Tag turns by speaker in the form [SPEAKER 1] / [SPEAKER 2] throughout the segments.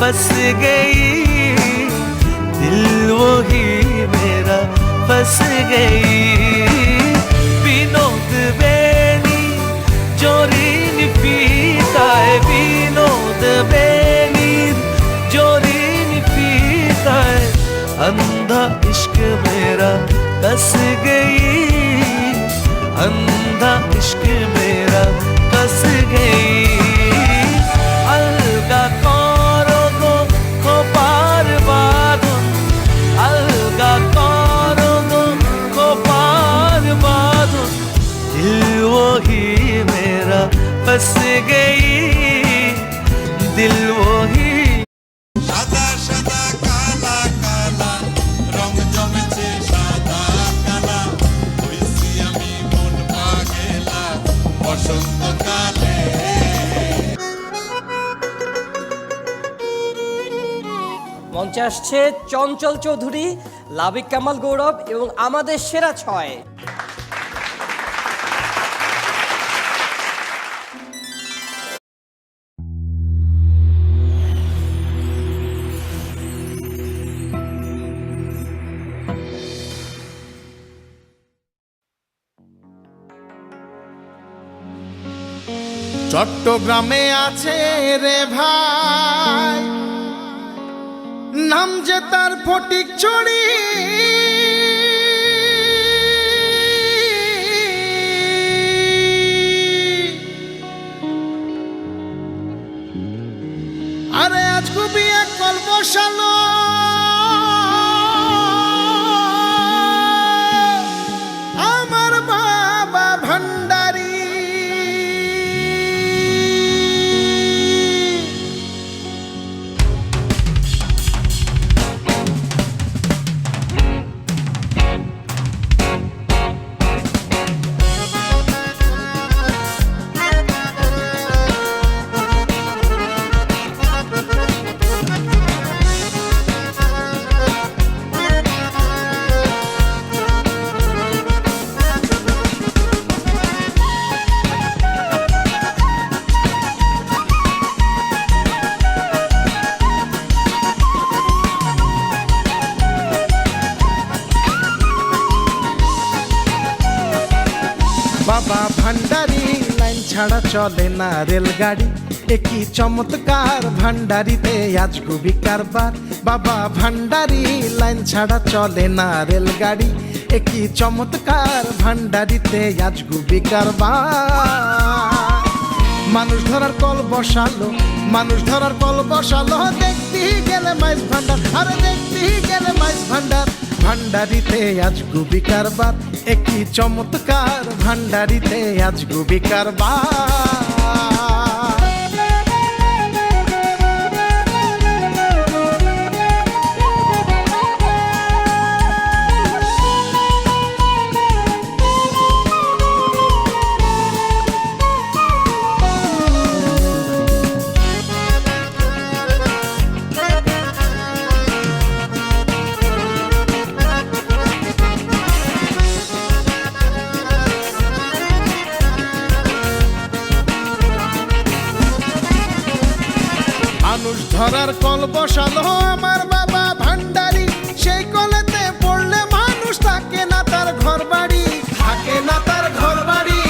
[SPEAKER 1] बस गई, दिल वही मेरा बस गई। विनोद बेनी जोरीन पीता है, विनोद बेनी जोरीन पीता है। अंधा इश्क मेरा बस गई, अंधा इश्क मेरा बस गई। अलगा करो गो खोपार बाँधन, अलगा करो गो खोपार बाँधन। दिल वही मेरा बस गई, दिल वही।
[SPEAKER 2] সাদা সাদা কালা কালা রং জমেছে সাদা কালা, হইছি আমি মন পাগেলা বসন্তকালে।
[SPEAKER 3] মঞ্চে আসছে চঞ্চল চৌধুরী, লাবিক কামাল গৌরব এবং আমাদের সেরা ছয়।
[SPEAKER 2] চট্টগ্রামে আছে রে ভাই, নাম যে তার ফটিকছড়ি। আরে আজ খুবই এক কল বসালো আমার বাবা ভান্ডারি। বাবা ভান্ডারি লাইন ছাড়া চলে না রেলগাড়ি, একই চমৎকার ভান্ডারিতে আজ খুবই কারবার। বাবা ভান্ডারি লাইন ছাড়া চলে না রেলগাড়ি, একই চমৎকার ভান্ডারিতে আজ খুবই কারবার। মানুষ ধরার কল বসালো, মানুষ ধরার কল বসালো, দেখতে গেলে মাইজ ভান্ডার, আরে দেখতে গেলে মাইজ ভান্ডার। ভান্ডারিতে আজ খুবই কারবার, একই চমৎকার ভান্ডারিতে আজ খুবই কারবার। মানুষ ধরার কল বসালো আমার বাবা ভান্ডারি, সেই কলেতে পড়লে মানুষ থাকে না তার ঘর বাড়ি, থাকে না তার ঘর বাড়ি।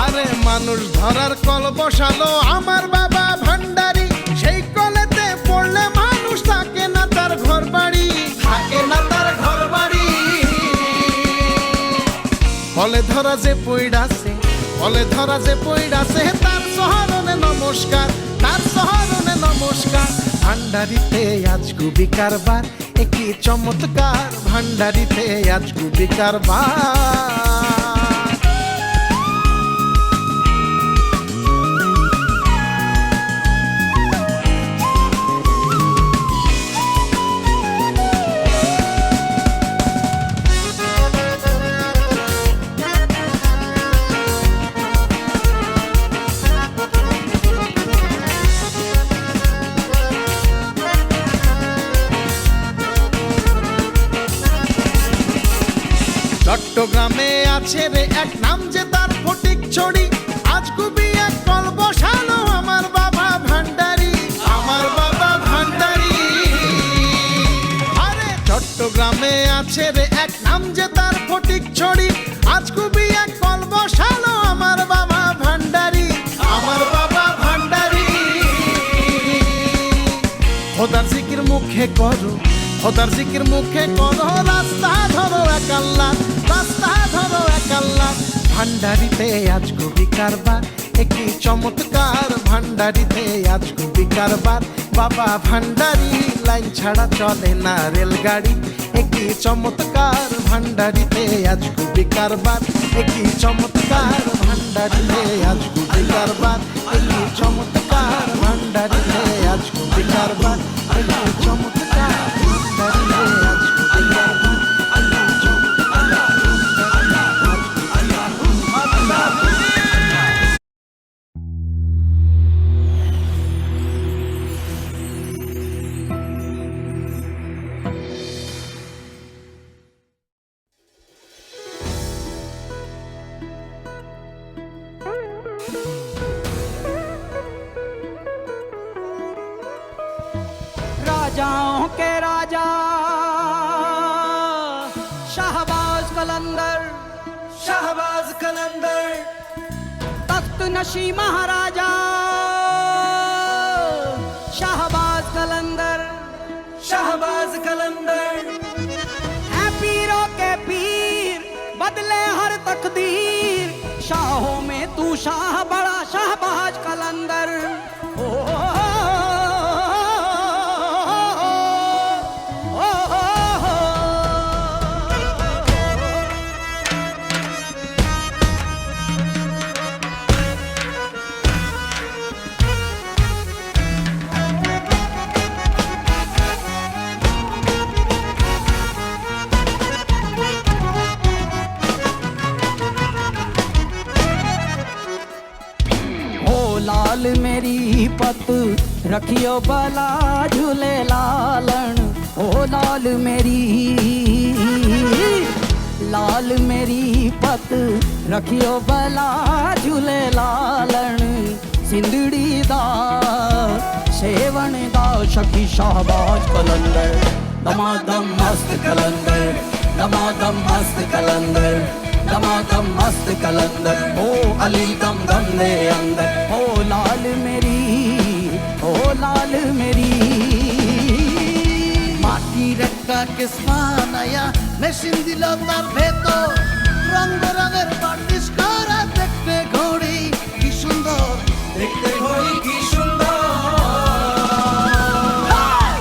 [SPEAKER 2] আরে মানুষ ধরার কল বসালো আমার বাবা ভান্ডারি, সেই কলেতে পড়লে মানুষ থাকে না তার ঘর বাড়ি, থাকে না তার ঘর বাড়ি। কলে ধরা যে পইড়াছে, কলে ধরা যে পইড়াছে, তার সহরণে নমস্কার, তার সহরণে নমস্কার। ভান্ডারিতে আজ খুবই কারবার, একই চমৎকার ভান্ডারিতে আজ খুবই কারবার। চট্টগ্রামে আছে রে এক নাম যে তার ফটিকছড়ি, আজ খুবই এক কল বসালো আমার বাবা ভান্ডারি, মুখে করো, খোদার জিকির মুখে করো, রাস্তা ধরো এক আল্লাহ, রাস্তা ধরো এক আল্লাহ। ভান্ডারিতে আজ কবি কারবার, একই চমৎকার ভান্ডারিতে আজ কবি কারবার। বাবা ভান্ডারি লাইন ছাড়া চলে না রেলগাড়ি, একই চমৎকার ভান্ডারিতে আজ কবি কারবার, একই চমৎকার ভান্ডারিতে আজ কবি কারবার, একই চমৎকার ভান্ডারিতে আজ কবি কারবার, একই চমৎকার ভান্ডারিতে আজ কবি কারবার।
[SPEAKER 4] राजाओं के राजा शाहबाज कलंदर,
[SPEAKER 1] শাহবাজ কলন্দর,
[SPEAKER 4] तख्त नशी महाराजा शाहबाज कलंदर।
[SPEAKER 1] শাহবাজ কলন্দর,
[SPEAKER 4] है पीरों के पीर बदले हर तकदीर, शाहों में तू शाह बड़ा शाहबाज कलंदर। ओ, लाल मेरी पत रखियो बला झूले लालन, ओ लाल मेरी पत रखियो बला झूले लालन। सिंधड़ी दा सेवन दा शकी शाहबाज कलंदर, दमादम मस्त कलंदर, दमादम मस्त कलंदर, दमादम मस्त कलंदर। ओ अली दम दम दे अंदर, ओ लाल मेरी, ओ लाल मेरी।
[SPEAKER 2] মাটির একটা কেসমা নায়া মেশিন দিল তার ভেতর, রং বেরঙের বার্নিশ করা দেখতে ঘড়ি কি সুন্দর,
[SPEAKER 1] দেখতে ঘড়ি কি সুন্দর।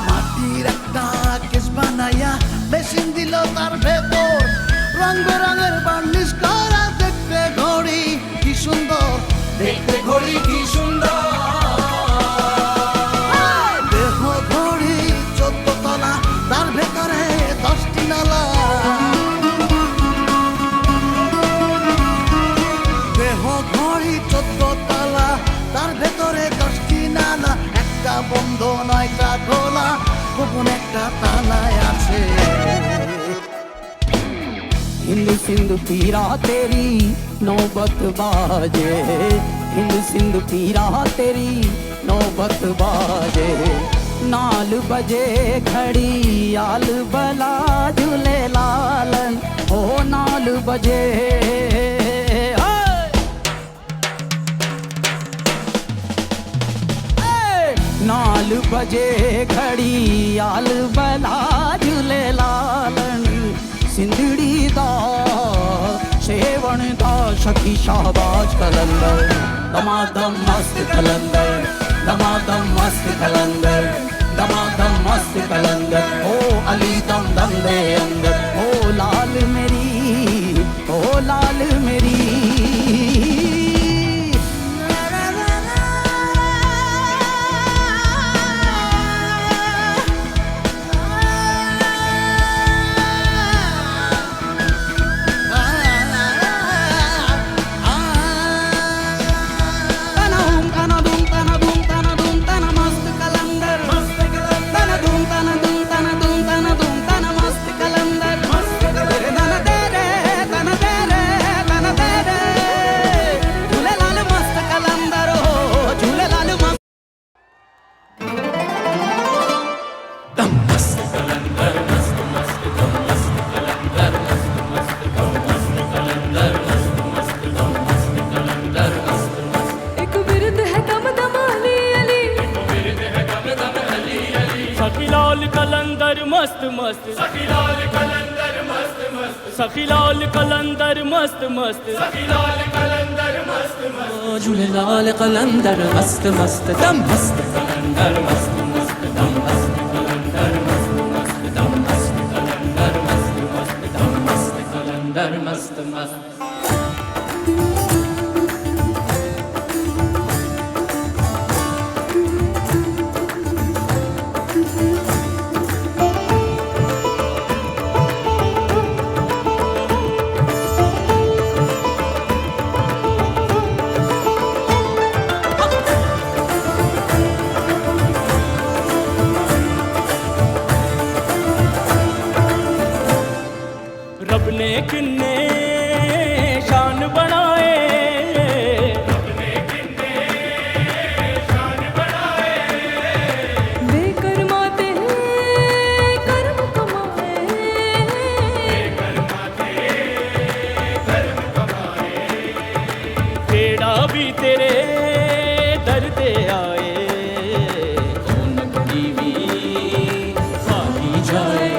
[SPEAKER 2] মাটির একটা কেসমা নায়া মেশিন দিল তার ভেতর, রং বেরঙের বার্নিশ করা দেখতে ঘড়ি কি সুন্দর,
[SPEAKER 1] দেখতে ঘড়ি কি সুন্দর।
[SPEAKER 2] দেহ ঘড়ি 14 তলা, তার ভেতরে 10টি নালা, দেহ ঘড়ি 14 তলা, তার ভেতরে 10টি নালা, একটা বন্ধ 9টা খোলা, গোপন একটা তালায় আছে।
[SPEAKER 4] हिंद सिंध पीरा तेरी नौबत बाजे, हिंद सिंध पीरा तेरी नौबत बाजे। नाल बजे खड़ी आल बला झूले लालन, ओ नाल बजे नाल बजे खड़ी आल बला झूले लालन। सिंधड़ी दा सेवन दा शकी शाहबाज कलंदर, दमादम मस्त कलंदर, दमादम मस्त कलंदर, दमादम मस्त कलंदर। ओ अली दम दम दे अंदर, ओ लाल मेरी, ओ लाल मेरी।
[SPEAKER 5] सखीलाल कलंदर मस्त मस्त
[SPEAKER 1] सखीलाल कलंदर मस्त मस्त
[SPEAKER 5] सखीलाल कलंदर मस्त मस्त
[SPEAKER 1] सखीलाल कलंदर मस्त मस्त
[SPEAKER 5] झूलेलाल कलंदर मस्त मस्त दम मस्त कलंदर मस्त मस्त दम मस्त कलंदर मस्त मस्त दम मस्त कलंदर मस्त मस्त दम मस्त कलंदर मस्त मस्त रब ने किन्ने शान बनाए
[SPEAKER 6] बेकर्मा ते कर्म कमाए
[SPEAKER 5] तेरा भी तेरे दर ते आए कौन बीवी खाली जाए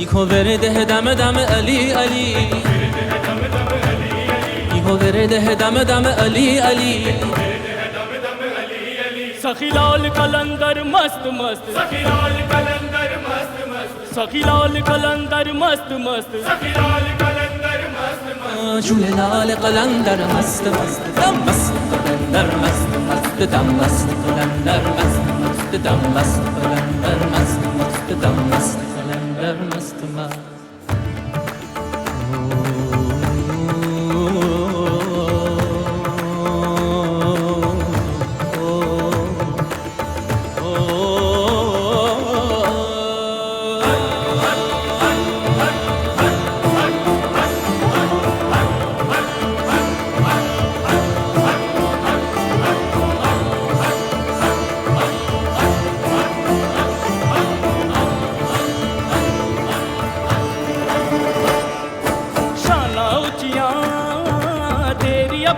[SPEAKER 5] इखो वेरे देह दम दम अली अली इखो वेरे देह दम दम अली अली सखीलाल कलंदर मस्त मस्त
[SPEAKER 1] सखीलाल कलंदर मस्त मस्त
[SPEAKER 5] सखीलाल कलंदर मस्त मस्त
[SPEAKER 1] सखीलाल कलंदर मस्त मस्त
[SPEAKER 5] झूलेलाल कलंदर मस्त मस्त दम मस्त कलंदर मस्त मस्त दम मस्त कलंदर मस्त मस्त दम मस्त कलंदर मस्त मस्त दम मस्त कलंदर मस्त मस्त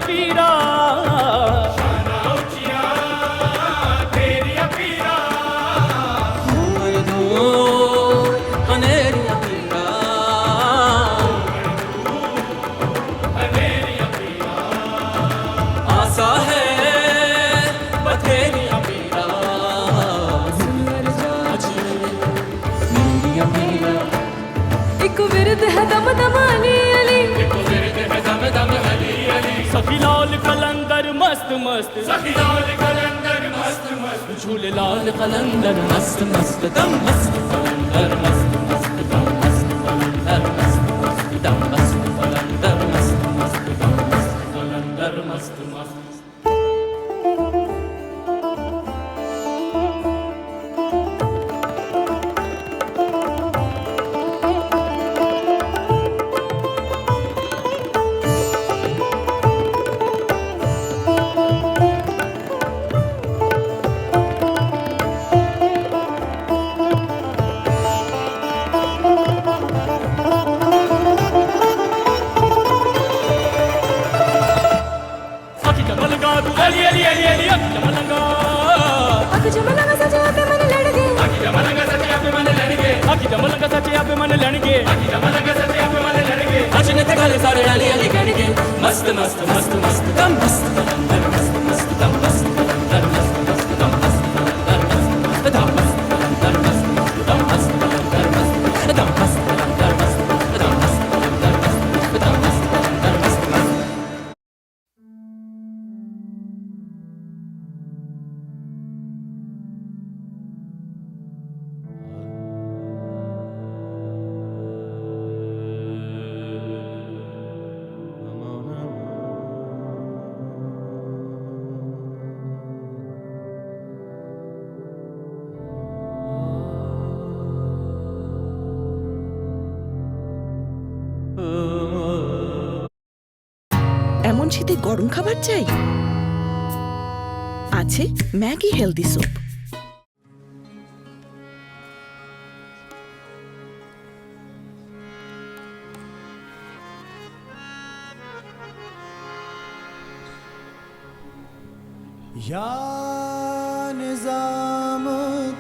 [SPEAKER 5] पीरा
[SPEAKER 1] तेरी पीरा
[SPEAKER 5] अनेरिया पीरा आशा है बथेरिया पीरा मेरिया पीरा
[SPEAKER 6] एक विरद है दम दम अली अली
[SPEAKER 5] सखीलाल कलंदर मस्त मस्त
[SPEAKER 1] सखीलाल कलंदर मस्त मस्त
[SPEAKER 5] झूलेलाल कलंदर मस्त मस्त दम मस्त कलंदर मस्त मस्त दम मस्त कलंदर मस्त मस्त दम मस्त कलंदर मस्त मस्त दम मस्त कलंदर मस्त मस्त
[SPEAKER 6] अक जमलंगा सजे पे मन लड़ गए
[SPEAKER 1] जमलंगा सचिया पे मन लड़के
[SPEAKER 5] जमलंगा सचिया पे मन लड़के
[SPEAKER 1] जमलंगा सचिया पे मन लड़के
[SPEAKER 5] अचने ते गाले सारे डाली अली कणके मस्त मस्त मस्त मस्त दम मस्त कलंदर मस्त मस्त दम मस्त कलंदर मस्त मस्त दम मस्त कलंदर मस्त मस्त दम मस्त कलंदर मस्त मस्त दम मस्त कलंदर मस्त दम मस्त कलंदर मस्त दम मस्त कलंदर मस्त दम मस्त कलंदर मस्त
[SPEAKER 7] এমন শীতে গরম খাবার চাই? আছে ম্যাগি হেলদি স্যুপ।
[SPEAKER 2] या निजामुद्दीन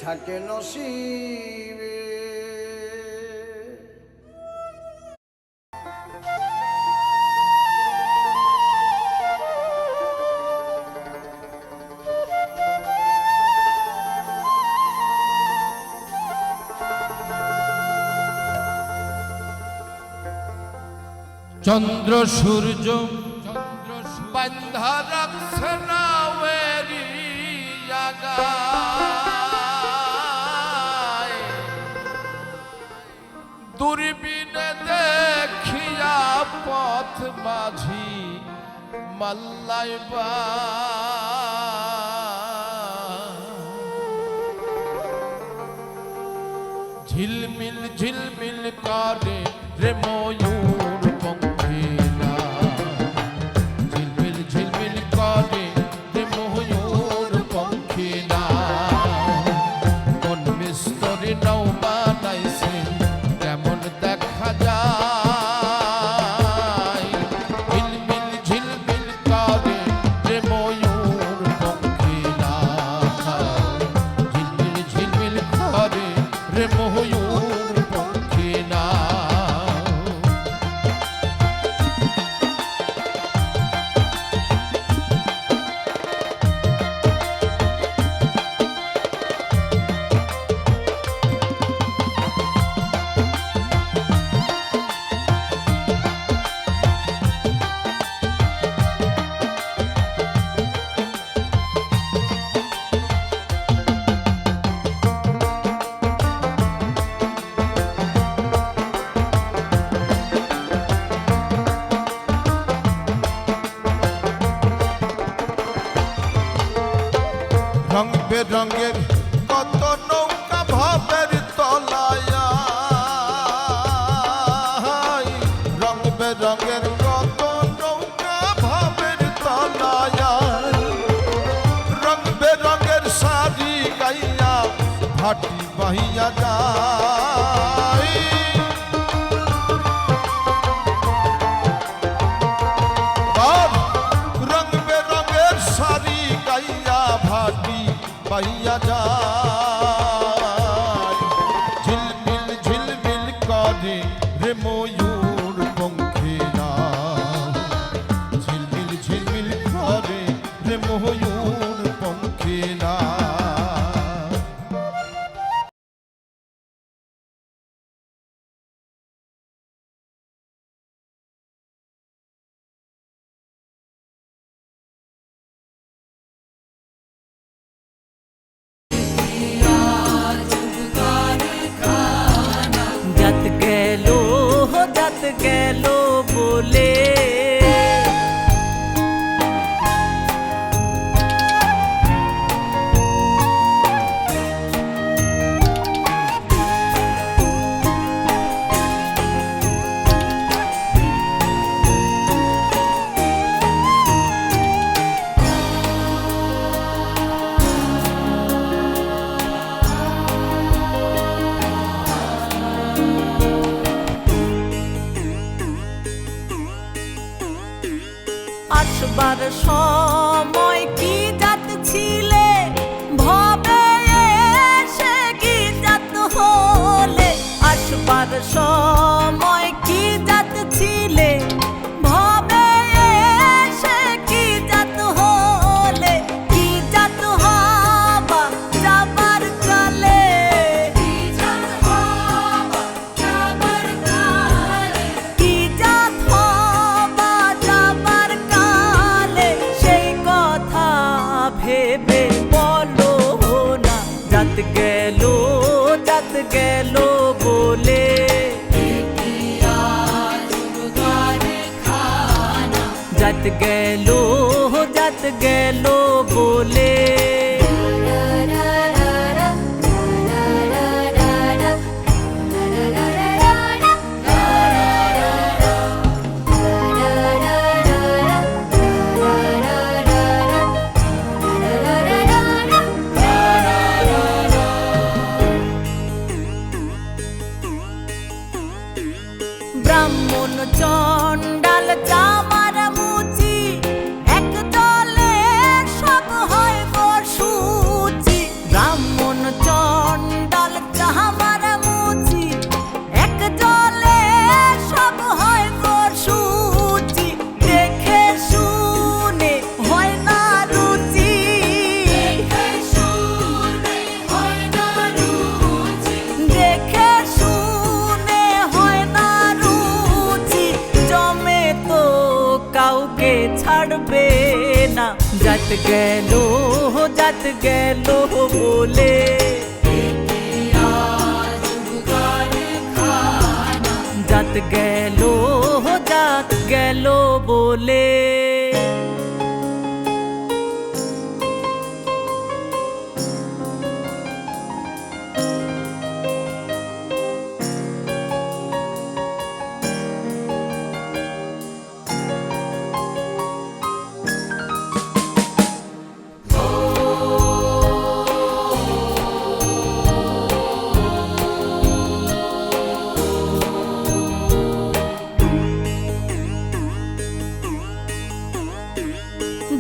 [SPEAKER 2] থাকে নসিবে।
[SPEAKER 8] চন্দ্র সূর্য বান্ধা রাখছে নাওয়েরি জাগায়, দূরবীনে দেখিয়া পথ মাঝি মাল্লাইবা, ঝিলমিল ঝিলমিল করে রে ময়ূর পঙ্খিলা, ঝিলমিল ঝিলমিল করে রে ময়ূর পঙ্খিলা, কোন মিস্ত্রি নাও বানাইছে কেমন দেখা যায়, ঝিলমিল ঝিলমিল করে রে ময়ূর পঙ্খিলা, ঝিলমিল ঝিলমিল করে রে ময়ূর পঙ্খিলা। রং বেরঙের কত নৌকা ভাবের তলায়, রং বেরঙের কত নৌকা ভাবের তলায়, রং বেরঙের শাড়ি গাইয়া ভাটি বাহিয়া যায়, রং বেরঙের শাড়ি গাইয়া ভাটি পাইয়া যায়, ঝিলমিল ঝিলমিল করে রে ময়ূর পঙ্খিলা, ঝিলমিল ঝিলমিল করে রে ময়ূর পঙ্খিলা।
[SPEAKER 4] जात गेलो बोले আসবার সময় কি জাত ছিলে ভবে এসে কি জাত হলে, আসবার সময় কি জাত ছিলে ভবে এসে কি জাত হলে, কি জাত হবা যাবার কালে, কি জাত হবা যাবার কালে, কি জাত হবা যাবার কালে, সেই কথা ভেবে বলো না, জাত গেল বলে জাত গেল বলে। ব্রাহ্মণ চণ্ডাল চামার মুচি এক দলে সব হয় বসু,
[SPEAKER 9] আমাকে ছাড়বে না জাত গেল বলে জাত গেল বলে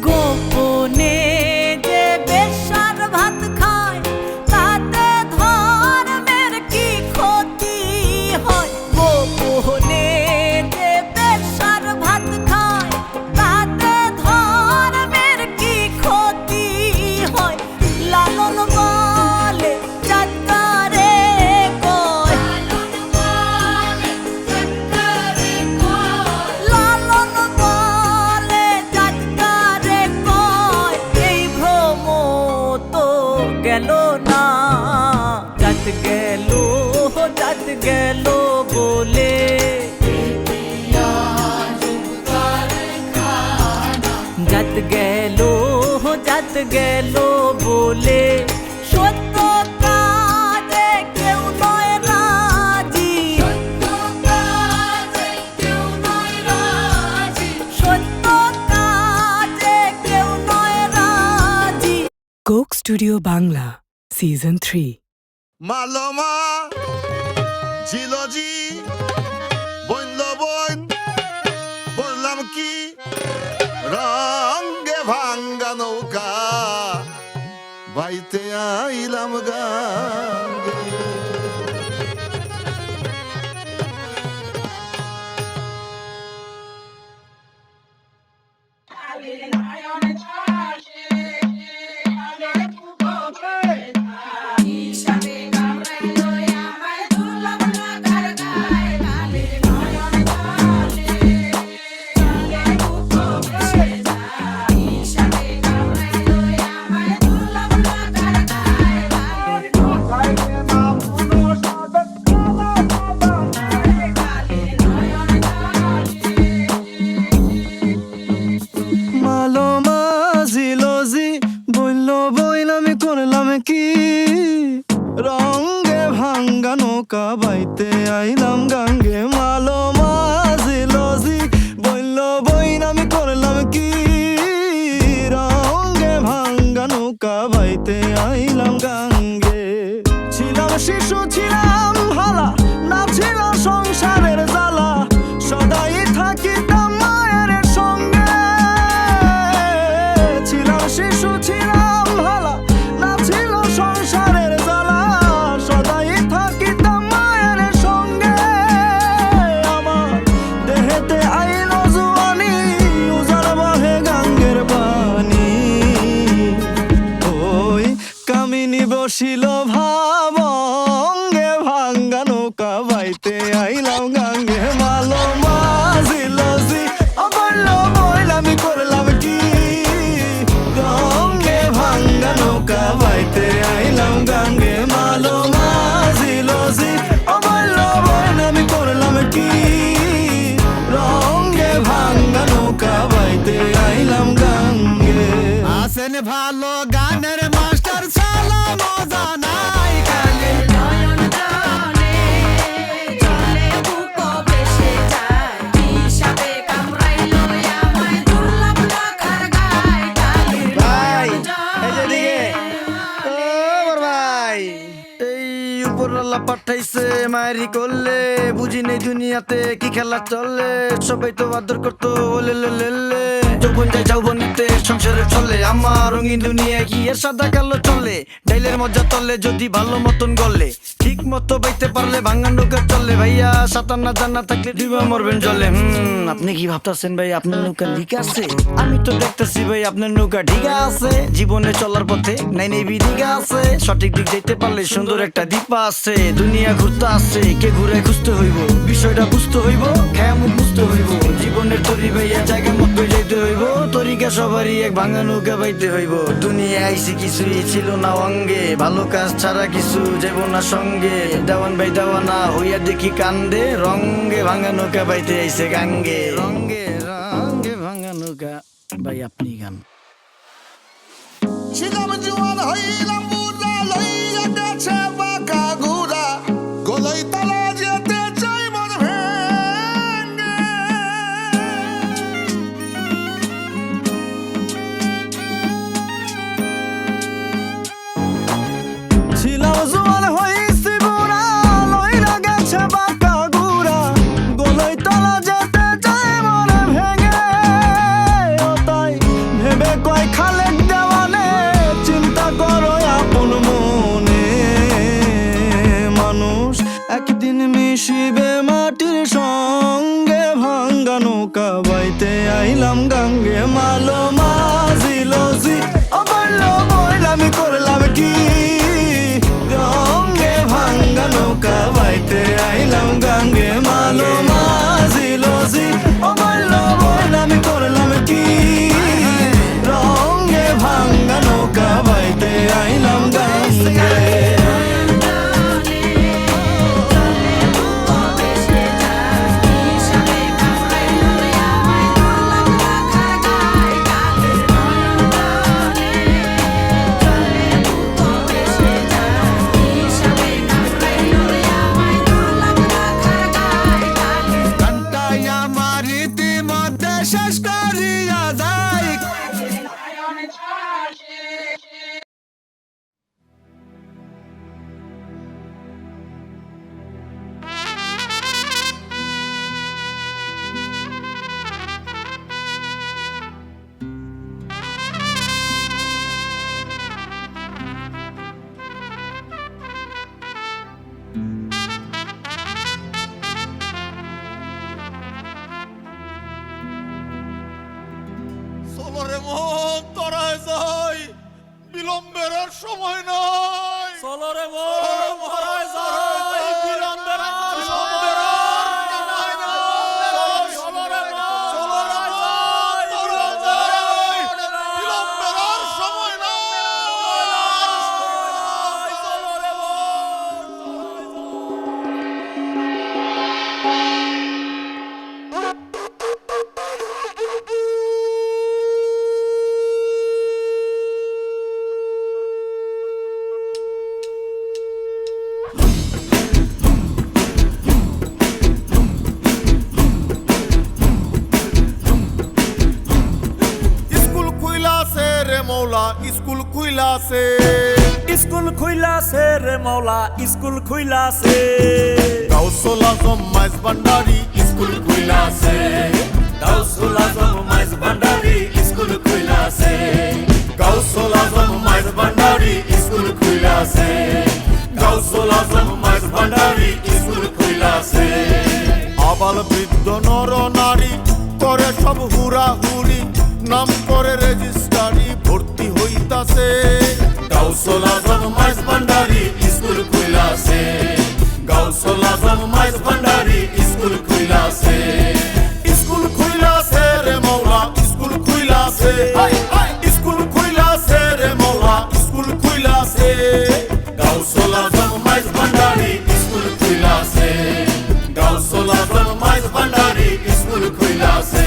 [SPEAKER 9] গোপনে যে বেশার ভাত খায় তাতে ধর্মের কি ক্ষতি হয় গোপনে যে বেশার ভাত খায় তাতে ধর্মের কি ক্ষতি হয় লালন বলে জাতকারে কয় লালন বলে জাতকারে কয় এই ভ্রম তো গেল না জাত গেল বলে জাত গেল বলে সত্য কাজে কেউ নয় রাজি সত্য কাজে কেউ নয় রাজি
[SPEAKER 10] কোক স্টুডিও বাংলা সিজন 3
[SPEAKER 8] মালমা জিলজি বইল বইন বললাম কি রঙ্গে ভাঙ্গা নৌকা বাইতে আইলাম গাঙ্গে
[SPEAKER 2] মালমা জিলজি বইল বইল আমি করলাম কি রঙ্গে ভাঙ্গা নৌকা বাইতে আইলাম গাঙ্গে মালমা জিলজি বইল বইল আমি করলাম কি রঙ্গে ভাঙ্গা নৌকা বাইতে আইলাম গাঙ্গে ছিলাম শিশু ছিলাম ভালা না ছিল সংসারের জ্বালা সদাই থাকিতাম মায়ের সঙ্গে ছিলাম শিশু ছিলাম ভালা না ছিল সংসারের জ্বালা সদাই থাকিতাম মায়ের সঙ্গে আমার দেহেতে আইল জুয়ানি উজাড় বাহে গাঙ্গের পানি ওই কামিনী বসিল ভাবঙ্গে ভাঙ্গা নৌকা বাইতে আইলাম গাঙ্গে মালমা জিলজি বলল বইল আমি করলাম কি রঙ্গে ভাঙ্গা নৌকা বাইতে আইলাম গাঙ্গে মালমা জিলজি বলল বইল আমি করলাম কি রঙ্গে ভাঙ্গা নৌকা বাইতে আইলাম গাঙ্গে আসেন ভালো গানের মাস্টার চালা মজা নাই কালে
[SPEAKER 6] নয়ন জলে চলে বুক বেশে যায় হিসাবে কামড়াইলো আমায় দুর্লভ লাখার গায় কালে
[SPEAKER 2] ভাই এই যে দিকে ও বড় ভাই এই উপরওয়ালা পাঠাইছে মায়েরি করলে বুঝি নেই দুনিয়াতে কি খেলা চলে সবাই তো আদর করতো ওলে লেলে যৌবন যাই যৌবনেতে সংসারে চলে আমার রঙিন দুনিয়া কি এর সাদা কালো চলে ডাইলের মজা তলে যদি ভালো মতন গলে ঠিক মতো বাইতে পারলে ভাঙা নৌকা চলে ভাইয়া সাঁতার না জানা থাকলে ডুবে মরবেন জলে আপনি কি ভাবতেছেন ভাই আপনার নৌকা ঠিক আছে আমি তো দেখতেছি ভাই আপনার নৌকা ঠিক আছে জীবনে চলার পথে নাই নেই বিধিকা আছে সঠিক দিক যেতে পারলে সুন্দর একটা দীপা আছে দুনিয়া ঘুরতে আছে কে ঘুরে খুঁজতে হইব বিষয়টা বুঝতে হইব খেয়া মুখ বুঝতে হইব
[SPEAKER 11] জীবনের তরি ভাইয়া জায়গা মতো যাইতে হইব তরিকা সবারই এক ভাঙা নৌকা বাইতে হইব দুনিয়া আইসি কিছুই ছিল না অঙ্গে ভালো কাজ ছাড়া কিছু যাব না সঙ্গে দেওয়ান ভাই দেওয়ানা হইয়া দেখি কান্দে রঙ্গে ভাঙা নৌকা বাইতে আইসে গাঙ্গে রঙ্গে রঙ্গে ভাঙা নৌকা ভাই আপনি গান
[SPEAKER 8] ছিলাম জোয়ান হইলাম বুড়া লইয়া গেছে বাঁকা ঘুরা গলাই তালা যেতে চাই মন ভেঙে
[SPEAKER 11] ছিলাম জোয়ান হইছি বুড়া লইয়া গেছে বাঁকা ঘুরা গলাই তালা যেতে চাই মন ভেঙে ও তাই ভেবে কয় খালেক দেওয়ানে চিন্তা করো আপন মনে মানুষ একদিন মিশিবে মাটির সঙ্গে ভাঙ্গা নৌকা বাইতে আইলাম গাঙ্গে মালো মাঝিলজি অবল্লো বইলামি করলাম কি রঙ্গে ভাঙ্গা নৌকা বাইতে আইলাম গাঙ্গে মালো মাঝিলজি অবল্লো বইলামি করলাম কি রঙ্গে ভাঙ্গা নৌকা বাইতে আইলাম গাঙ্গে কান্তাইয়া মারিতি মধ্যে শেষ করিয়া যাই
[SPEAKER 8] চলরে মন তরায় যাই বিলম্বের আর সময় নাই
[SPEAKER 1] চলরে মন ধরায় যায় বিলম্বের আর সময় নাই চলরে মন ধরায় যায়
[SPEAKER 8] বিলম্বের আর সময় নাই
[SPEAKER 1] চলরে
[SPEAKER 8] স্কুল খুইলাছে রে মৌলা স্কুল খুইলাছে
[SPEAKER 1] স্কুল খুইলাছে রে মাওলা স্কুল খুইলাছে
[SPEAKER 8] গাউসুল আজম মাইজ ভান্ডারি স্কুল খুইলাছে
[SPEAKER 1] গাউসুল আজম মাইজ ভান্ডারি স্কুল খুইলাছে
[SPEAKER 8] গাউসুল আজম মাইজ ভান্ডারি স্কুল খুইলাছে গাউসুল আজম মাইজ ভান্ডারি স্কুল খুইলাছে আবাল বৃদ্ধ নর নারী করে সব হুরা হুরি নাম করে রেজিস্ট্রারি ভর্তি হইতাছে গাউসুল আজম মাইজ ভান্ডারি স্কুল খুইলাছে গাউসুল আজম মাইজ ভান্ডারি স্কুল খুইলাছে স্কুল খুইলাছে রে মৌলা স্কুল খুইলাছে স্কুল খুইলাছে রে মৌলা স্কুল খুইলাছে গাউসুল আজম মাইজ ভান্ডারি স্কুল খুইলাছে গাউসুল আজম মাইজ ভান্ডারি স্কুল খুইলাছে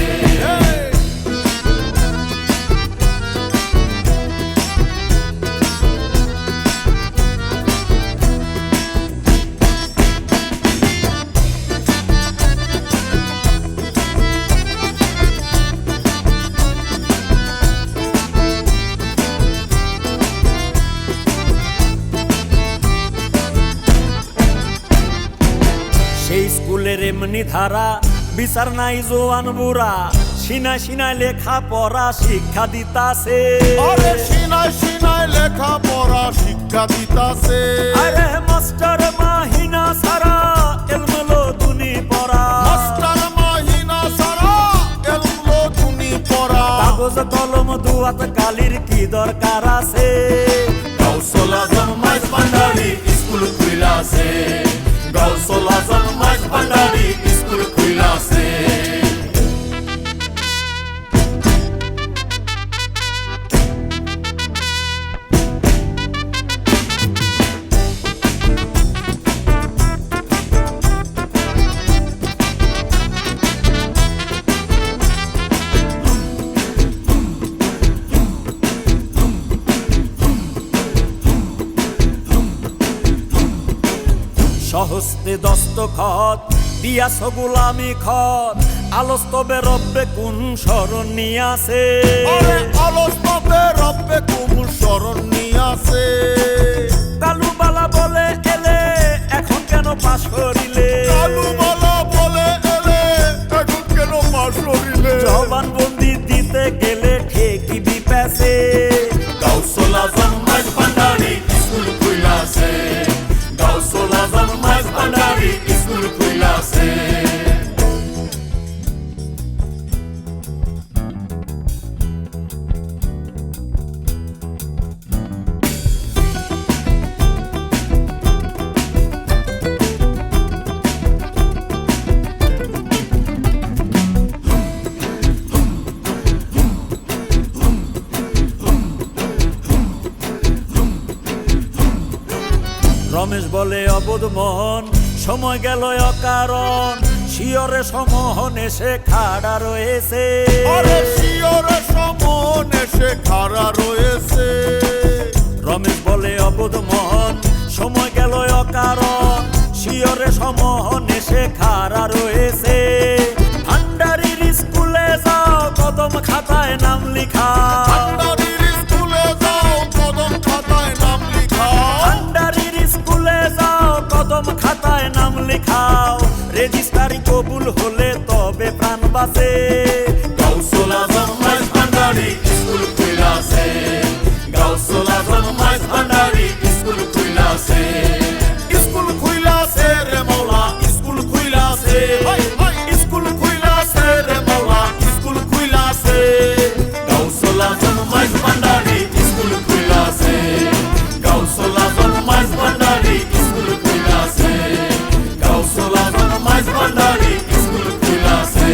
[SPEAKER 1] সেই স্কুলের এমনি ধারা বিচার নাই জোয়ান বুড়া সিনা সিনায় লেখা পড়া শিক্ষা দিতাছে
[SPEAKER 8] আরে সিনায় সিনায় লেখা পড়া শিক্ষা দিতাছে
[SPEAKER 1] আরে মাস্টার মাহিনা সারা এলমলো দুনি পড়া
[SPEAKER 8] মাস্টার মাহিনা সারা এলমলো দুনি পড়া
[SPEAKER 1] কাগজ কলম দুয়াত কালির কি দরকার আছে
[SPEAKER 8] গাউসুল আজম মাইজ ভান্ডারি স্কুল খুইলাছে গাউসুল আজম মাইজ ভান্ডারি স্কুল খুইলাছে
[SPEAKER 1] হস্তে দস্তখত দিয়াছ গোলামি খত আলস তবে রব্বে কোন স্মরণ নিয়াছে
[SPEAKER 8] অলস তবে রব্বে কুমুর স্মরণ নিয়াছে
[SPEAKER 1] কালুবালা বলে এলে এখন কেন পাশ করিলে
[SPEAKER 8] কালুমালা বলে এলে এখন কেন পাশ করিলে
[SPEAKER 1] জবানবন্দি দিতে গেলে ঠেকি বিপেছে
[SPEAKER 8] গাউসুল আজম মাইজ ভান্ডারি স্কুল খুইলাছে গাউসুল আজম মাইজ ভান্ডারি স্কুল খুইলাছে
[SPEAKER 1] রমেশ বলে অবোধ মোহন সময় গেল অকারণ শিয়রে সমোহন এসে খাড়া রয়েছে
[SPEAKER 8] আরে শিয়রে সমন এসে খাড়া রয়েছে
[SPEAKER 1] রমেশ বলে অবোধ মোহন সময় গেল অকারণ শিয়রে সমোহন এসে খাড়া রয়েছে ভান্ডারির স্কুলে যাও কদম খাতায় নাম লিখা
[SPEAKER 8] ভান্ডারির স্কুলে যাও কদম খাতায় নাম লিখাও
[SPEAKER 1] ভান্ডারির স্কুলে যাও কদম খাতায় নাম লিখাও রেজিস্ট্রারি কবুল হলে তবে প্রাণ বাঁচে
[SPEAKER 8] গাউসুল আজম মাইজ ভান্ডারি স্কুল খুইলাছে গাউসুল আজম মাইজ ভান্ডারি স্কুল খুইলাছে স্কুল খুইলাছে রে মৌলা স্কুল খুইলাছে স্কুল খুইলাছে রে মৌলা স্কুল খুইলাছে গাউসুল আজম মাইজ ভান্ডারি স্কুল খুইলাছে গাউসুল আজম মাইজ ভান্ডারি স্কুল খুইলাছে গাউসুল আজম মাইজ ভান্ডারি স্কুল খুইলাছে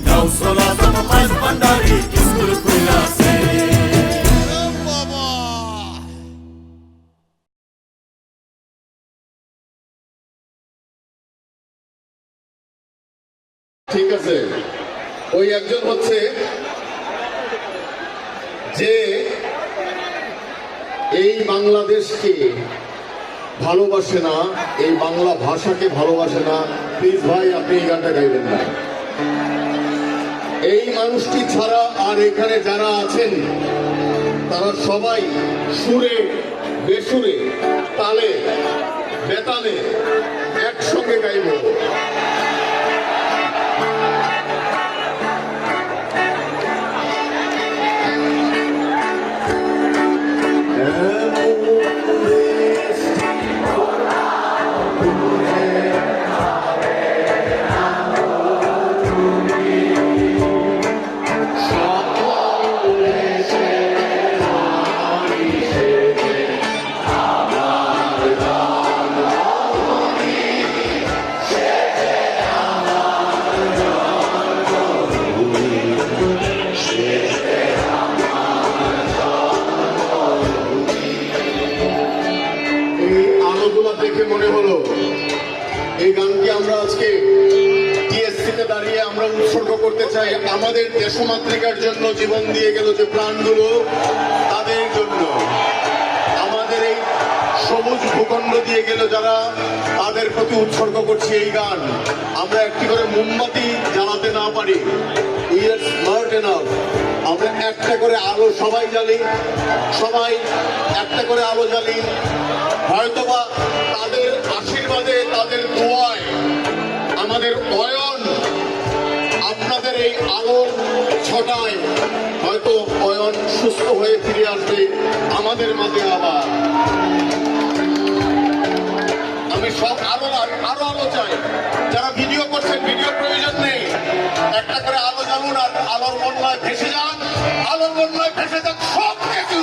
[SPEAKER 8] গাউসুল আজম মাইজ ভান্ডারি স্কুল খুইলাছে বাবা
[SPEAKER 12] ঠিক আছে ওই একজন হচ্ছে যে এই বাংলাদেশকে ভালোবাসে না এই বাংলা ভাষাকে ভালোবাসে না প্লিজ ভাই আপনি এই গানটা গাইবেন না এই মানুষটি ছাড়া আর এখানে যারা আছেন তারা সবাই সুরে বেসুরে তালে বেতালে একসঙ্গে গাইব দেখে মনে হলো এই গানকে আমরা আজকে টিএসসিতে দাঁড়িয়ে আমরা উৎসর্গ করতে চাই আমাদের দেশমাতৃকার জন্য জীবন দিয়ে গেল যে প্রাণগুলো তাদের জন্য আমাদের এই সবুজ ভূখণ্ড দিয়ে গেল যারা তাদের প্রতি উৎসর্গ করছি এই গান আমরা একটি করে মোমবাতি জ্বালাতে না পারি আমরা একটা করে আলো সবাই জ্বালি সবাই একটা করে আলো জ্বালি হয়তোবা তাদের আশীর্বাদে তাদের দোয়ায় আমাদের অয়ন আপনাদের এই আলো ছটায় হয়তো অয়ন সুস্থ হয়ে ফিরে আসবে আমাদের মাঝে আবার আমি সব আরো আলো চাই যারা ভিডিও করছেন ভিডিও প্রয়োজন নেই একটা করে আলো জ্বালুন আর আলোর বন্যায় ভেসে যান আলোর বন্যায় ভেসে যান সব কিছু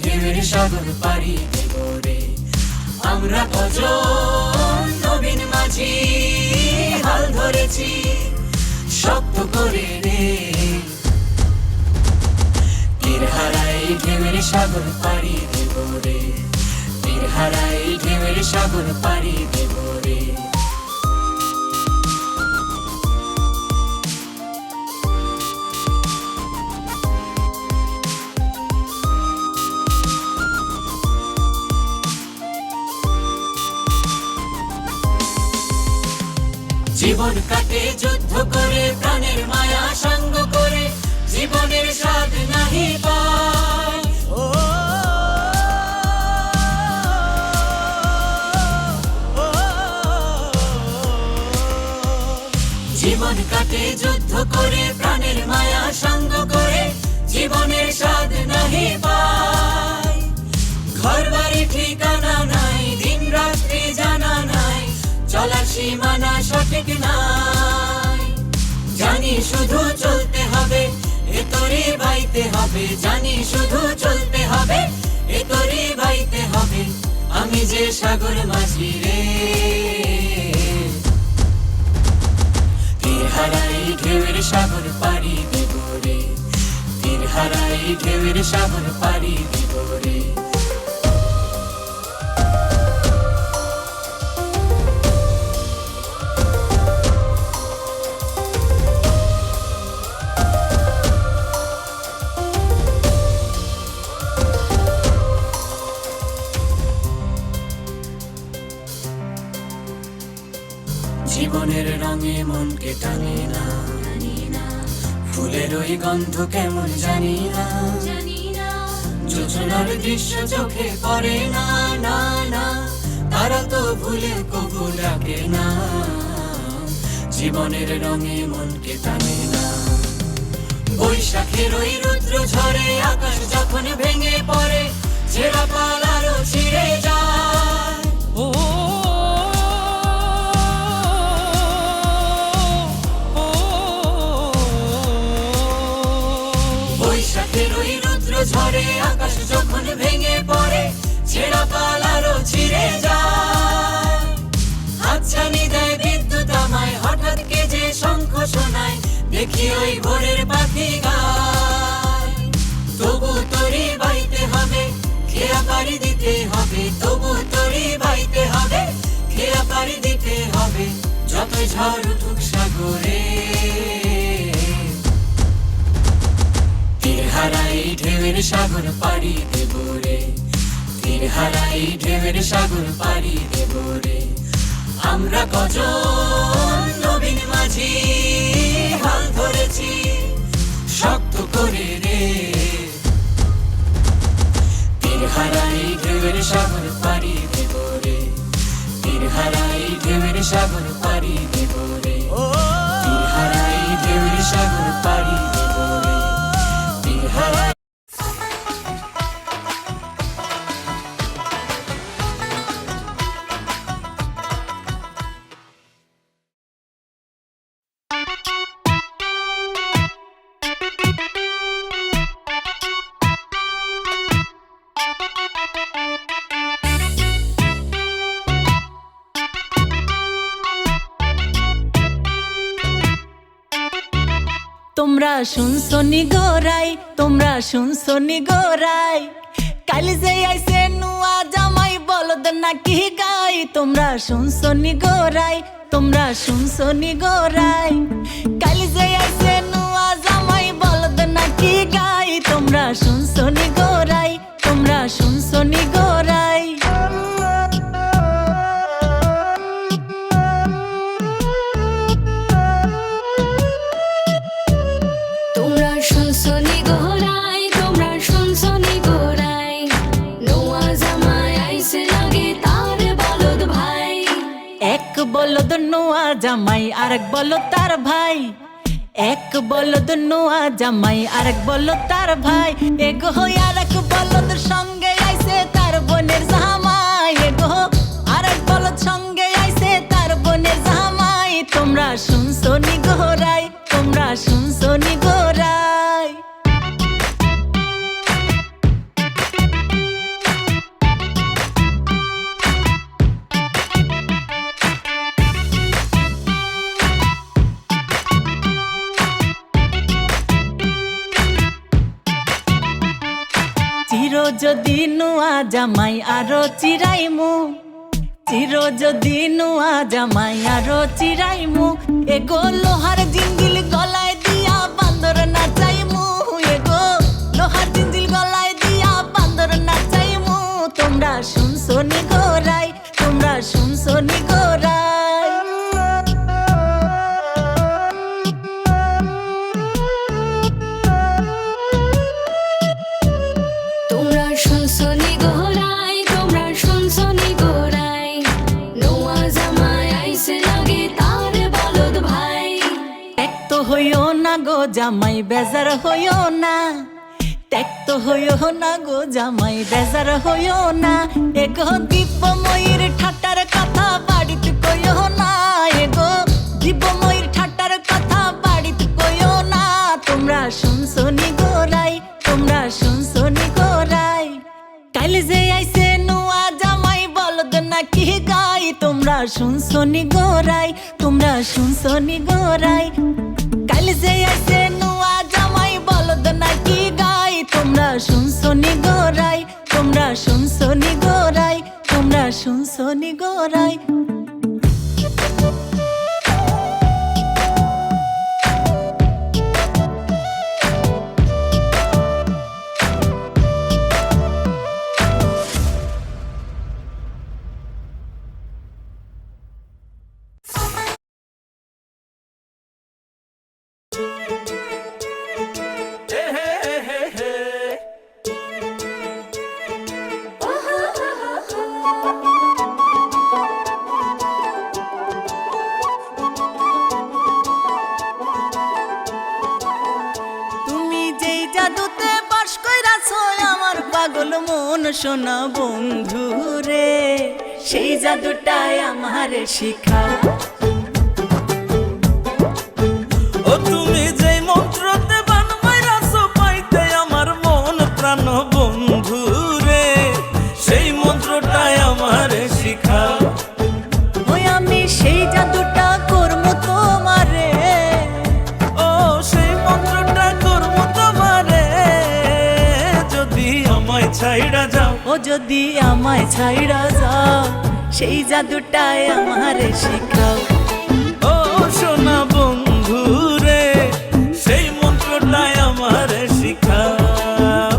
[SPEAKER 5] ঢেউয়ের সাগর পাড়ি দেব রে আমরা কজন নবীন মাঝি হাল ধরেছি শক্ত করে রে তীর হারাই ঢেউয়ের সাগর পাড়ি দেব রে তীর হারাই ঢেউয়ের সাগর পাড়ি দেব রে জীবন কাটে যুদ্ধ করে প্রাণের মায়া সঙ্গ করে জীবনের স্বাদ নাহি পায় জীবন কাটে যুদ্ধ করে প্রাণের মায়া সঙ্গ করে জীবনের স্বাদ নাহি পায় ঘর বাড়ি ঠিকানা নাই দিন রাত্রি জানা নাই চলার সীমানা সঠিক নাই জানি শুধু চলতে হবে এ তোরে বাইতে হবে জানি শুধু চলতে হবে এ তোরে বাইতে হবে আমি যে সাগর মাঝি রে তীর হারাই ঢেউয়ের সাগর পাড়ি দেব রে তীর হারাই ঢেউয়ের সাগর পাড়ি দেব রে জীবনের রঙে মনকে টানে না ফুলের ওই গন্ধ কেমন জানি না যোজনার দৃশ্য চোখে পড়ে না না না তারা তো ভুলে কবু ডাকে না জীবনের রঙে মনকে টানে না বৈশাখের ওই রুদ্র ঝরে আকাশ যখন ভেঙে পড়ে ছেঁড়া পালারও ছিঁড়ে যায় বৈশাখের ওই রুদ্র ঝরে আকাশ যখন ভেঙে পড়ে ছেঁড়া পালারও ছিঁড়ে যায় হাতছানি দেয় বিদ্যুৎ আমায় হঠাৎ কে যে শঙ্খ শোনায় দেখি ওই ভোরের পাখি গায় তবু তোরে বাইতে হবে খেয়া পাড়ি দিতে হবে তবু তোরে বাইতে হবে খেয়া পাড়ি দিতে হবে যতই ঝড় উঠুক সাগরে তীর হারাই ঢেউয়ের সাগর পাড়ি দেব রে তীর হারাই ঢেউয়ের সাগর পাড়ি দেব রে আমরা কজন নবীন মাঝি হাল ধরেছি শক্ত করে রে তীর হারাই ঢেউয়ের সাগর পাড়ি দেব রে তীর হারাই ঢেউয়ের সাগর পাড়ি দেব রে তীর হারাই ঢেউয়ের সাগর পাড়ি দেব রে তীর হারাই
[SPEAKER 9] তোমরা শুনছনি গোরাই তোমরা শুনছনি গোরাই কাল যে আইছে নুয়া জামাই বলদ নাকি গাই তোমরা শুনছনি গোরাই তোমরা শুনছনি গোরাই কাল যে আইছে নুয়া জামাই বলদ নাকি গাই তোমরা শুনছনি গোরাই তোমরা শুনছনি গোরাই বলদ নোয়া জামাই আরেক বলদ তার ভাই এক বলদ নোয়া জামাই আরেক বলদ তার ভাই এগো আরেক বলদ সঙ্গে আইছে তার বোনের জামাই এগো আরেক বলদ সঙ্গে আইছে তার বোনের জামাই তোমরা শুনছনি গোরাই তোমরা শুনছনি গোরাই নুয়া জামাই আরো চিরাইমু চির যদি নুয়া জামাই আরো চিরাইমু এগো লোহার জিঞ্জিল গলায় দিয়া বান্দর নাচাইমু এগো লোহার জিঞ্জিল গলায় দিয়া বান্দর নাচাইমু তোমরা শুনছো নি গোরাই তোমরা শুনছো নি গোরাই
[SPEAKER 6] তোমরা শুনছো নি গোরাই তোমরা শুনছো নি গোরাই নোয়া জামাই আইছে লাগে তার বলদ ভাই
[SPEAKER 9] এক তো হইও না গো জামাই বেজার হইও না ত্যাগ তো হইও না গো জামাই বেজার হইও না এগো দীপময়ীর ঠাট্টার কথা বাড়িতে কইও না এগো দীপময়ীর ঠাট্টার কথা বাড়িতে কইও না তোমরা শুনছো নি গোরাই তোমরা শুনছো নি গোরাই কাল যে আইছে নুয়া জামাই বলদ নাকি গাই তোমরা শুনছো নি গোরাই তোমরা শুনছো নি গোরাই কাল যে আইছে নুয়া জামাই বলদ নাকি গাই তোমরা শুনছো নি গোরাই তোমরা শুনছো নি গোরাই তোমরা শুনছো নি গোরাই তুমি যেই জাদুতে বাস কইরাছো আমার পাগল মন সোনা বন্ধু রে সেই জাদুটাই আমারে শিখাও
[SPEAKER 1] ও তুমি যেই মন্ত্রতে বান মাইরাছো পাইতে আমার মন প্রাণ বন্ধু রে সেই মন্ত্রটাই আমারে শিখাও
[SPEAKER 9] ওই আমি সেই জাদুটা করবো তোমারে
[SPEAKER 1] ও সেই মন্ত্রটা করবো তোমারে যদি আমায় ছাইড়া যাও
[SPEAKER 9] ও যদি আমায় ছাইড়া যাও সেই জাদুটাই আমারে শিখাও
[SPEAKER 1] ও সোনা বন্ধু রে সেই মন্ত্রটাই আমারে শিখাও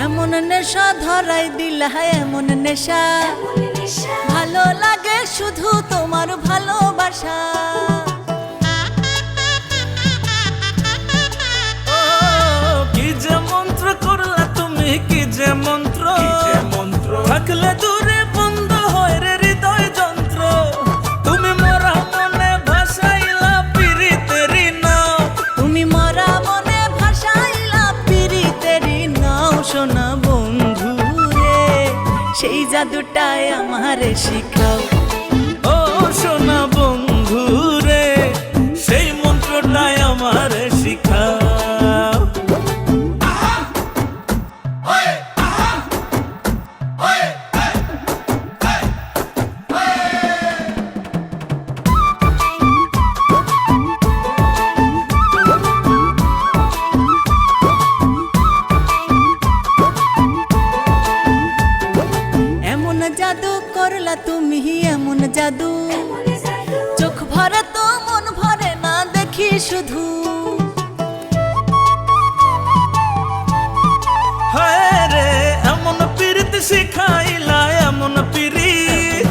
[SPEAKER 9] এমন নেশা ধরাই দিলা এমন নেশা ভালো লাগে শুধু তোমার ভালোবাসা
[SPEAKER 1] ও কি যে মন্ত্র করলা তুমি কি যে মন্ত্র থাকলে দূরে বন্ধ হয় রে হৃদয় যন্ত্র তুমি মরা মনে ভাসাইলা পিরিতেরি নাও
[SPEAKER 9] তুমি মরা মনে ভাসাইলা পিরিতেরি নাও সোনা বন্ধু রে সেই জাদুটাই আমারে শিখাও
[SPEAKER 1] ও সোনা বন্ধু রে সেই মন্ত্রটাই আমারে শিখাও
[SPEAKER 9] এমন জাদু করলা তুমি এমন জাদু চোখ ভরে তো মন ভরে না দেখি শুধু
[SPEAKER 1] হায় রে এমন পীড়িত শিখাইলা এমন পীড়িত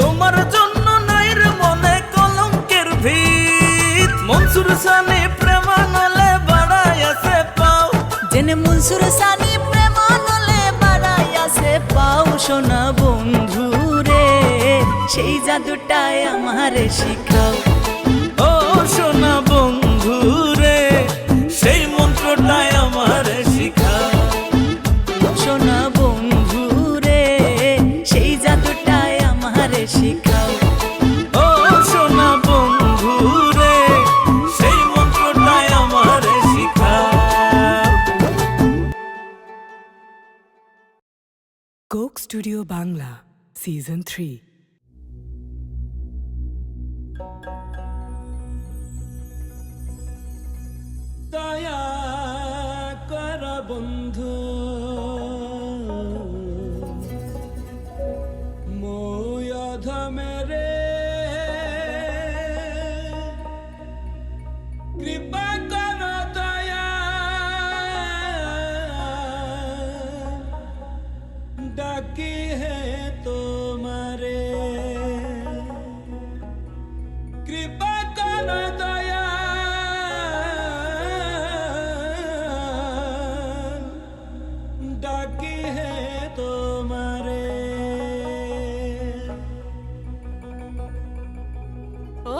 [SPEAKER 1] তোমার জন্য নাই রে মনে কলঙ্কের ভিত মনসুর সানি প্রেমানলে বাড়াই আছে পাও
[SPEAKER 9] জেনে মনসুর সানি প্রেমানলে বাড়াই আছে পাও সোনা বন্ধু রে সেই জাদুটাই আমারে শিখাও
[SPEAKER 1] ও সোনা বন্ধু রে সেই মন্ত্রটাই আমারে শিখাও
[SPEAKER 9] সোনা বন্ধু রে সেই জাদুটাই আমারে শিখাও
[SPEAKER 10] Studio Bangla, Season 3.
[SPEAKER 1] দয়া কর বন্ধু মোয়ধ মেরে কৃপা কর দয়া ডাকি হে তোমারে কৃপা কর দয়া ডাকি হে তোমারে
[SPEAKER 9] ও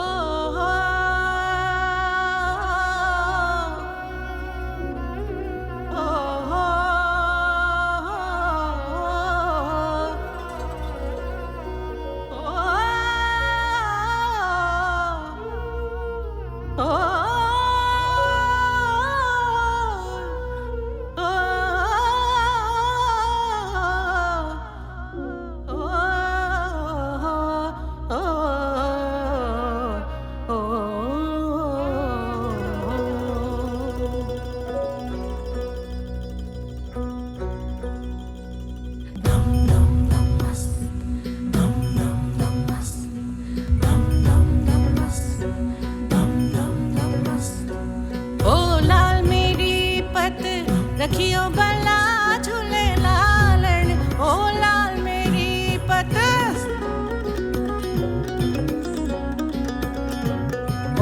[SPEAKER 9] रखियो बला झूले लालन ओ लाल मेरी पत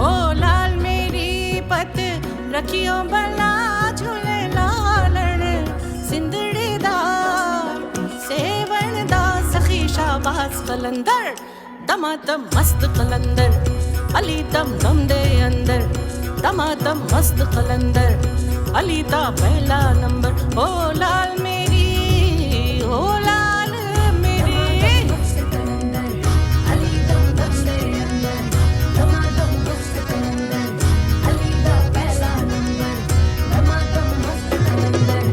[SPEAKER 9] ओ लाल मेरी पत रखियो बला झूले लालन सिंदड़ी दा सेवन दा सखी शाबाज कलंदर दमादम मस्त कलंदर अली दम दम दे अंदर दमादम मस्त कलंदर अली दा पहला नंबर ओ लाल मेरी ओ लाल मेरी अली दम दम दे अंदर दमादम मस्त कलंदर अली दा पहला नंबर दमादम मस्त कलंदर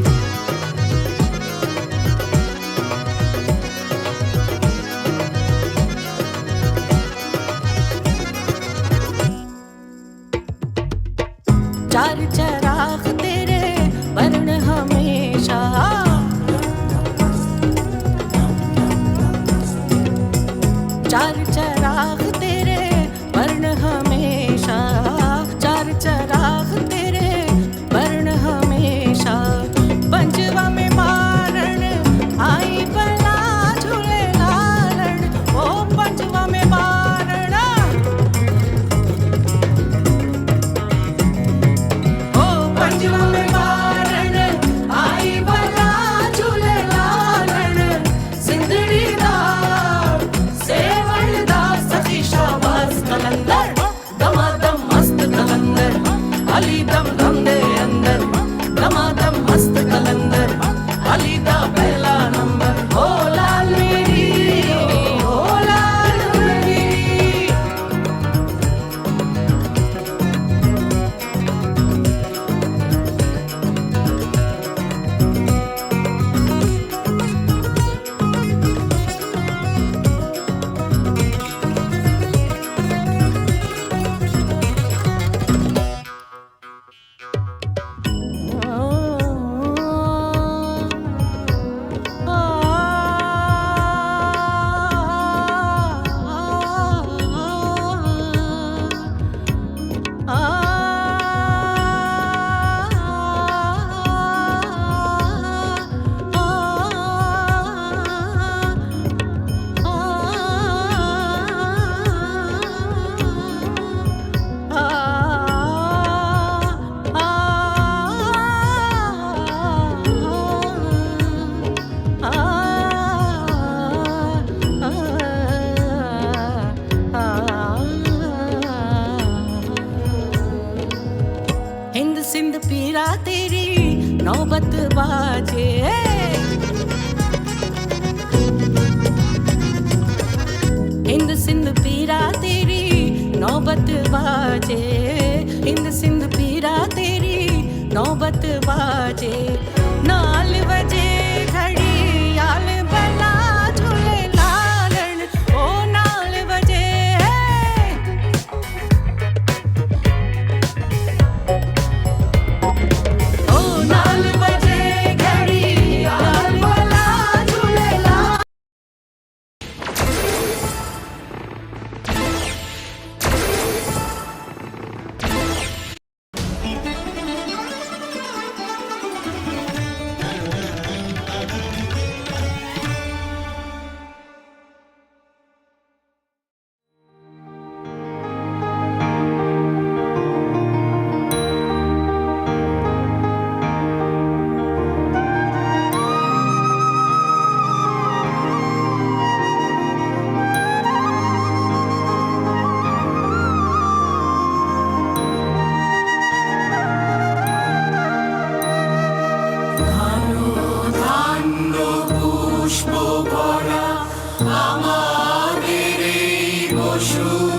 [SPEAKER 9] चार चराग तेरे वर्ण हमेशा चार चराग तेरे वर्ण हमेशा चार चराग तेरे वर्ण हमेशा पंजवा में मारण आई बला झूले लालन ओ पंजवा में मारण ओ पंजवा में मारण आई बला झूले लालन सिंदड़ी दा सेवन दा सखी शाबाज कलंदर दमादम मस्त कलंदर अली दम दम दे अंदर दमादम मस्त कलंदर अली दा पहला नंबर ओ लाल मेरी ओ लाल मेरी हिंद सिंध पीरा तेरी नौबत बाजे हिंद सिंध पीरा तेरी नौबत बाजे हिंद सिंध पीरा तेरी नौबत बाजे नाल बजे घड़ी आल बला
[SPEAKER 5] সুর